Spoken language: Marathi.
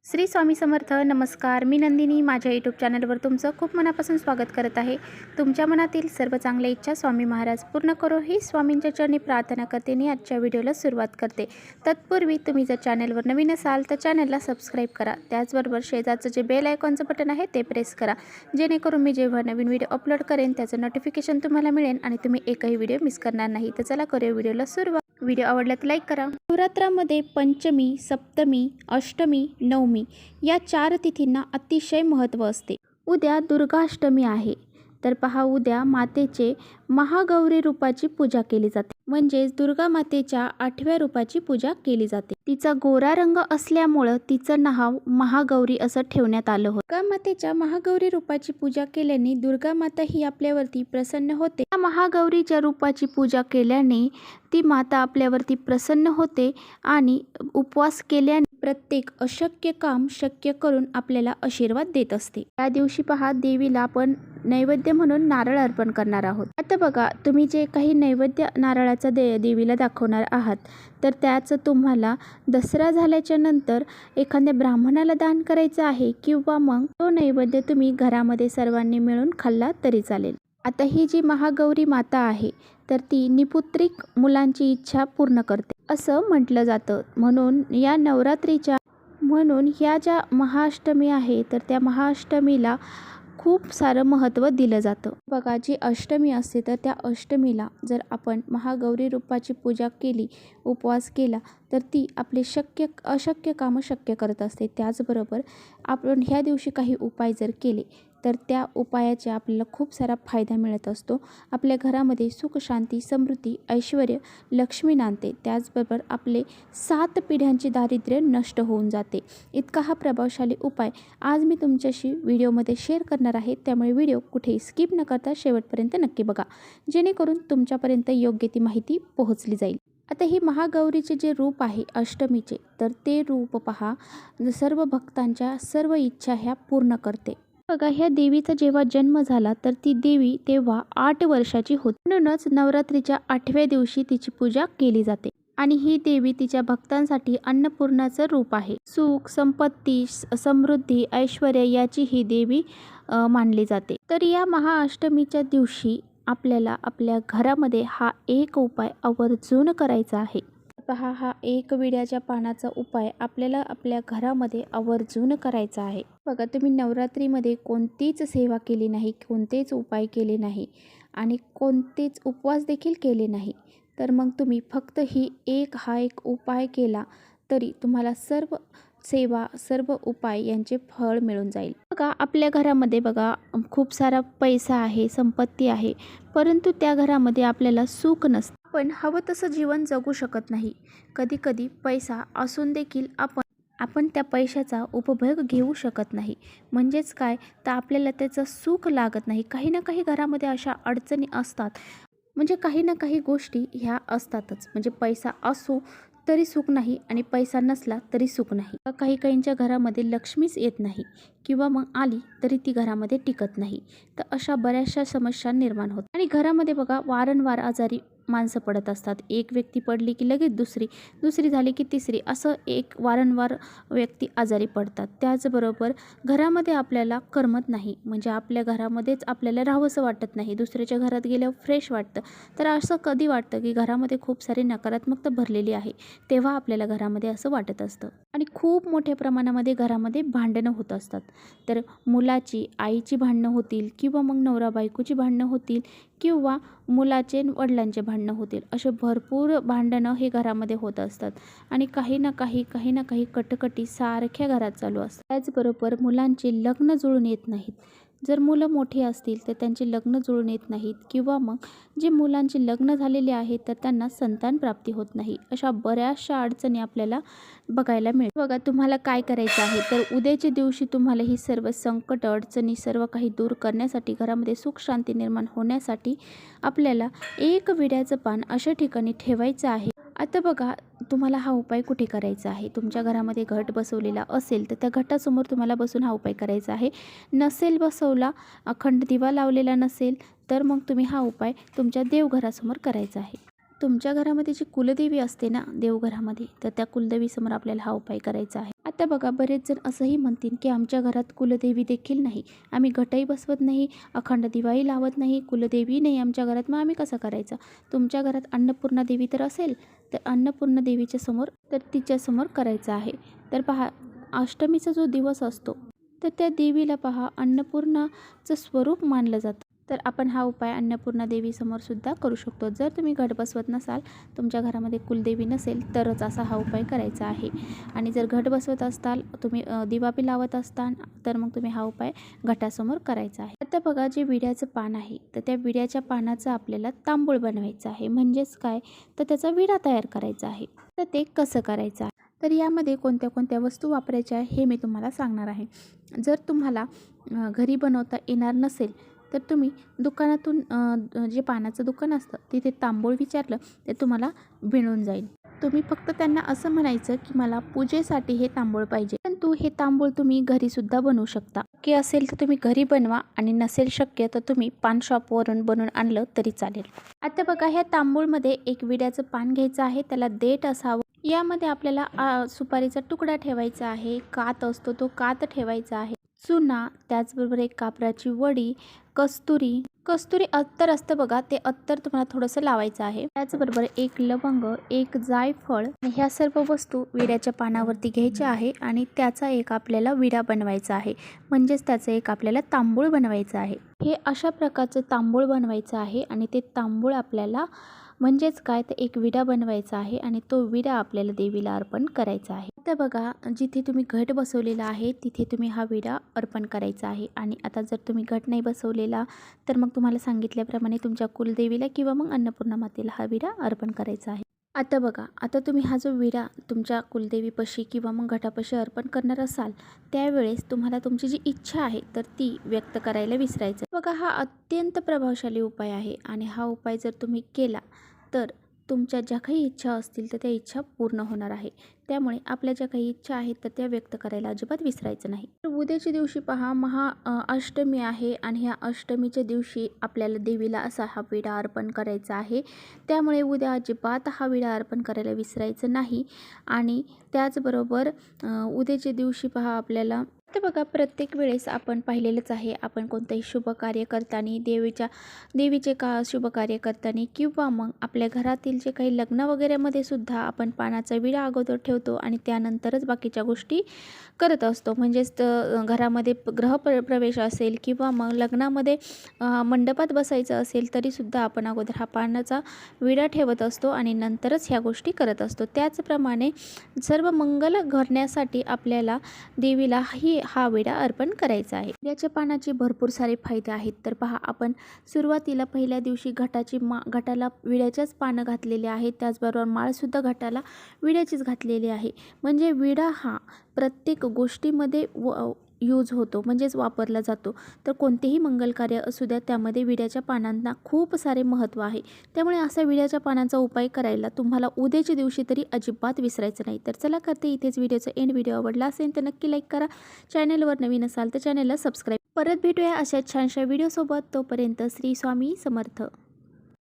श्री स्वामी समर्थ. नमस्कार, मी नंदिनी. माझ्या यूट्यूब चॅनलवर तुमचं खूप मनापासून स्वागत करत आहे. तुमच्या मनातील सर्व चांगल्या इच्छा स्वामी महाराज पूर्ण करो ही स्वामींच्या चरणी प्रार्थना करते आणि आजच्या व्हिडिओला सुरुवात करते. तत्पूर्वी तुम्ही जर चॅनलवर नवीन असाल तर चॅनलला सबस्क्राईब करा. त्याचबरोबर शेजारचं जे बेल आयकॉनचं बटन आहे ते प्रेस करा, जेणेकरून मी जेव्हा नवीन व्हिडिओ अपलोड करेन त्याचं नोटिफिकेशन तुम्हाला मिळेल आणि तुम्ही एकही व्हिडिओ मिस करणार नाही. तर चला करूया व्हिडिओला सुरुवात. व्हिडिओ आवडला तर लाईक करा. नवरात्रामध्ये पंचमी, सप्तमी, अष्टमी, नवमी या 4 तिथींना अतिशय महत्त्व असते. उद्या दुर्गाष्टमी आहे. तर पहा, उद्या मातेचे महागौरी रूपाची पूजा केली जाते. म्हणजेच दुर्गा मातेच्या 8व्या रूपाची पूजा केली जाते. तिचा गोरा रंग असल्यामुळं तिचं नाव महागौरी असं ठेवण्यात आलं होतं. दुर्गा मातेच्या महागौरी रूपाची पूजा केल्याने दुर्गा माता ही आपल्यावरती प्रसन्न होते. या महागौरीच्या रूपाची पूजा केल्याने ती माता आपल्यावरती प्रसन्न होते आणि उपवास केल्याने प्रत्येक अशक्य काम शक्य करून आपल्याला आशीर्वाद देत असते. त्या दिवशी पहा, देवीला आपण नैवेद्य म्हणून नारळ अर्पण करणार आहोत. आता बघा, तुम्ही जे काही नैवेद्य नारळाचा देवीला दाखवणार आहात तर त्याचं तुम्हाला दसरा झाल्याच्या नंतर एखाद्या ब्राह्मणाला दान करायचं आहे किंवा मग तो नैवेद्य तुम्ही घरामध्ये सर्वांनी मिळून खाल्ला तरी चालेल. आता ही जी महागौरी माता आहे तर ती निपुत्रिक मुलांची इच्छा पूर्ण करते असं म्हटलं जातं. म्हणून ह्या ज्या महाअष्टमी आहे तर त्या महाअष्टमीला खूप सारं महत्त्व दिलं जातं. बघा, जी अष्टमी असते तर त्या अष्टमीला जर आपण महागौरी रूपाची पूजा केली, उपवास केला तर ती आपले अशक्य कामं शक्य करत असते. त्याचबरोबर आपण ह्या दिवशी काही उपाय जर केले तर त्या उपायाचा आपल्याला खूप सारा फायदा मिळत असतो. आपल्या घरामध्ये सुख, शांती, समृद्धी, ऐश्वर्य, लक्ष्मी नांदते. त्याचबरोबर आपले 7 पिढ्यांचे दारिद्र्य नष्ट होऊन जाते. इतका हा प्रभावशाली उपाय आज मी तुमच्याशी व्हिडिओमध्ये शेअर करणार आहे. त्यामुळे व्हिडिओ कुठेही स्किप न करता शेवटपर्यंत नक्की बघा, जेणेकरून तुमच्यापर्यंत योग्य ती माहिती पोहोचली जाईल. आता ही महागौरीचे जे रूप आहे अष्टमीचे, तर ते रूप पहा, सर्व भक्तांच्या सर्व इच्छा ह्या पूर्ण करते. बघा, ह्या देवीचा जेव्हा जन्म झाला तर ती देवी तेव्हा 8 वर्षाची होती. म्हणूनच नवरात्रीच्या 8व्या दिवशी तिची पूजा केली जाते. आणि ही देवी तिच्या भक्तांसाठी अन्नपूर्णाचं रूप आहे. सुख, संपत्ती, समृद्धी, ऐश्वर्य याची ही देवी मानली जाते. तर या महाअष्टमीच्या दिवशी आपल्याला आपल्या घरामध्ये हा एक उपाय आवर्जून करायचा आहे. पहा, हा एक विड्याच्या पानाचा उपाय आपल्याला आपल्या घरामध्ये आवर्जून करायचा आहे. बघा, तुम्ही नवरात्रीमध्ये कोणतीच सेवा केली नाही, कोणतेच उपाय केले नाही आणि कोणतेच उपवास देखील केले नाही, तर मग तुम्ही फक्त हा एक उपाय केला तरी तुम्हाला सर्व सेवा, सर्व उपाय यांचे फळ मिळून जाईल. बघा, आपल्या घरामध्ये बघा खूप सारा पैसा आहे, संपत्ती आहे, परंतु त्या घरामध्ये आपल्याला सुख नसतं. आपण हवं तसं जीवन जगू शकत नाही. कधी पैसा असून देखील आपण त्या पैशाचा उपभोग घेऊ शकत नाही. म्हणजेच काय, तर आपल्याला त्याचं सुख लागत नाही. काही ना काही घरामध्ये अशा अडचणी असतात. म्हणजे काही ना काही गोष्टी ह्या असतातच. म्हणजे पैसा असो तरी सुख नाही आणि पैसा नसला तरी सुख नाही. काहींच्या घरामध्ये लक्ष्मीच येत नाही किंवा मग आली तरी ती घरामध्ये टिकत नाही. तर अशा बऱ्याचशा समस्या निर्माण होतात. आणि घरामध्ये बघा वारंवार आजारी माणसं पडत असतात. एक व्यक्ती पडली की लगेच दुसरी झाली की तिसरी, असं वारंवार व्यक्ती आजारी पडतात. त्याचबरोबर घरामध्ये आपल्याला करमत नाही. म्हणजे आपल्या घरामध्येच आपल्याला राहावंसं वाटत नाही. दुसऱ्याच्या घरात गेल्यावर फ्रेश वाटतं. तर असं कधी वाटतं की घरामध्ये खूप सारी नकारात्मकता भरलेली आहे, तेव्हा आपल्याला घरामध्ये असं वाटत असतं. आणि खूप मोठ्या प्रमाणामध्ये घरामध्ये भांडणं होत असतात. तर मुलाची आईची भांडणं होतील किंवा मग नवरा बायकोची भांडणं होतील किंवा मुलाचे वडिलांचे भांडणं होतील. असे भरपूर भांडणं हे घरामध्ये होत असतात आणि काही ना काही कटकटी सारख्या घरात चालू असतात. त्याचबरोबर मुलांचे लग्न जुळून येत नाहीत. जर मुलं मोठी असतील तर त्यांचे लग्न जुळून येत नाहीत किंवा मग जे मुलांचे लग्न झालेले आहेत तर त्यांना संतान प्राप्ती होत नाही. अशा बऱ्याचशा अडचणी आपल्याला बघायला मिळतात. बघा, तुम्हाला काय करायचं आहे तर उद्याच्या दिवशी तुम्हाला ही सर्व संकट, अडचणी सर्व काही दूर करण्यासाठी, घरामध्ये सुख शांती निर्माण होण्यासाठी आपल्याला एक विड्याचं पान अशा ठिकाणी ठेवायचं आहे. आता बघा, तुम्हाला हा उपाय कुठे करायचा आहे. तुमच्या घरामध्ये घट बसवलेला असेल तर त्या घटासमोर तुम्हाला बसून हा उपाय करायचा आहे. नसेल बसवला, अखंड दिवा लावलेला नसेल तर मग तुम्ही हा उपाय तुमच्या देवघरासमोर करायचा आहे. तुमच्या घरामध्ये जी कुलदेवी असते ना देवघरामध्ये, तर त्या कुलदेवीसमोर आपल्याला हा उपाय करायचा आहे. तर बघा बरेच जण असंही म्हणतील की आमच्या घरात कुलदेवी देखील नाही, आम्ही घटही बसवत नाही, अखंड दिवाही लावत नाही, कुलदेवी नाही आमच्या घरात, मग आम्ही कसं करायचं? तुमच्या घरात अन्नपूर्णा देवी तर असेल तर अन्नपूर्णा देवीच्या समोर तर तिच्यासमोर करायचं आहे. तर पहा अष्टमीचा जो दिवस असतो तर त्या देवीला पहा अन्नपूर्णाचं स्वरूप मानलं जातं. तर आपण हा उपाय अन्नपूर्णा देवीसमोर सुद्धा करू शकतो. जर तुम्ही घट बसवत नसाल, तुमच्या घरामध्ये कुलदेवी नसेल तरच असा हा उपाय करायचा आहे. आणि जर घट बसवत असताल, तुम्ही दिवा बी लावत असताल तर मग तुम्ही हा उपाय घटासमोर करायचा आहे. आता बघा जे विड्याचं पान आहे तर त्या विड्याच्या पानाचं आपल्याला तांबूळ बनवायचं आहे. म्हणजेच काय तर त्याचा विडा तयार करायचा आहे. तर ते कसं करायचं आहे? तर यामध्ये कोणत्या कोणत्या वस्तू वापरायच्या आहे हे मी तुम्हाला सांगणार आहे. जर तुम्हाला घरी बनवता येणार नसेल तर तुम्ही दुकानातून जे पानाचं दुकान असतं तिथे तांबूळ विचारलं तर तुम्हाला मिळून जाईल. तुम्ही फक्त त्यांना असं म्हणायचं की मला पूजेसाठी हे तांबूळ पाहिजे. परंतु हे तांबूळ तुम्ही घरीसुद्धा बनवू शकता. की असेल तर तुम्ही घरी बनवा आणि नसेल शक्य तर तुम्ही पान शॉपवरून बनवून आणलं तरी चालेल. आता बघा ह्या तांबूळमध्ये एक विड्याचं पान घ्यायचं आहे, त्याला देठ असावं. यामध्ये आपल्याला सुपारीचा तुकडा ठेवायचा आहे, कात असतो तो कात ठेवायचा आहे, चुना, त्याचबरोबर एक कापराची वडी, कस्तुरी अत्तर असतं बघा, ते अत्तर तुम्हाला थोडंसं लावायचं आहे. त्याचबरोबर एक लवंग, एक जायफळ, ह्या सर्व वस्तू विड्याच्या पानावरती घ्यायच्या आहे आणि त्याचा एक आपल्याला विडा बनवायचा आहे. म्हणजेच त्याचं एक आपल्याला तांबूळ बनवायचं आहे. हे अशा प्रकारचं तांबूळ बनवायचं आहे आणि ते तांबूळ आपल्याला म्हणजेच काय तर एक विडा बनवायचा आहे आणि तो विडा आपल्याला देवीला अर्पण करायचा आहे. आता बघा जिथे तुम्ही घट बसवलेला आहे तिथे तुम्ही हा विडा अर्पण करायचा आहे. आणि आता जर तुम्ही घट नाही बसवलेला तर मग तुम्हाला सांगितल्याप्रमाणे तुमच्या कुलदेवीला किंवा मग अन्नपूर्णा मातेला हा विडा अर्पण करायचा आहे. आता बघा आता तुम्ही हा जो विडा तुमच्या कुलदेवीपाशी किंवा मग घटापाशी अर्पण करणार असाल त्यावेळेस तुम्हाला तुमची जी इच्छा आहे तर ती व्यक्त करायला विसरायचं. बघा हा अत्यंत प्रभावशाली उपाय आहे आणि हा उपाय जर तुम्ही केला तर तुमच्या ज्या काही इच्छा असतील तर त्या इच्छा पूर्ण होणार आहे. त्यामुळे आपल्या ज्या काही इच्छा आहेत तर त्या व्यक्त करायला अजिबात विसरायचं नाही. तर उद्याच्या दिवशी पहा अष्टमी आहे आणि ह्या अष्टमीच्या दिवशी आपल्याला देवीला असा हा विडा अर्पण करायचा आहे. त्यामुळे उद्या अजिबात हा विडा अर्पण करायला विसरायचं नाही. आणि त्याचबरोबर उद्याच्या दिवशी पहा आपल्याला तर बघा प्रत्येक वेळेस आपण पाहिलेलंच आहे, आपण कोणतंही शुभ कार्य करताना देवीचे शुभ कार्य करताना किंवा मग आपल्या घरातील जे काही लग्न वगैरेमध्ये सुद्धा आपण पानाचा विडा अगोदर ठेवतो आणि त्यानंतरच बाकीच्या गोष्टी करत असतो. म्हणजेच घरामध्ये प्रवेश असेल किंवा मग लग्नामध्ये मंडपात बसायचं असेल तरीसुद्धा आपण अगोदर हा पानाचा विडा ठेवत असतो आणि नंतरच ह्या गोष्टी करत असतो. त्याचप्रमाणे सर्व मंगल घडण्यासाठी आपल्याला देवीला हा विडा अर्पण करायचा आहे. विड्याच्या पानाचे भरपूर सारे फायदे आहेत. तर पहा आपण सुरुवातीला पहिल्या दिवशी घटाला विड्याच्याच पानं घातलेले आहेत, त्याचबरोबर माळसुद्धा घटाला विड्याचीच घातलेली आहे. म्हणजे विडा हा प्रत्येक गोष्टीमध्ये यूज होतो म्हणजेच वापरला जातो. तर कोणतेही मंगल कार्य असू द्या त्यामध्ये विड्याच्या पानांना खूप सारे महत्त्व आहे. त्यामुळे असा विड्याच्या पानांचा उपाय करायला तुम्हाला उद्याच्या दिवशी तरी अजिबात विसरायचं नाही. तर चला करते इथेच व्हिडिओचा एंड. व्हिडिओ आवडला असेल तर नक्की लाईक करा. चॅनलवर नवीन असाल तर चॅनलला सबस्क्राईब. परत भेटूया अशा छानशा व्हिडिओसोबत. तोपर्यंत श्री स्वामी समर्थ.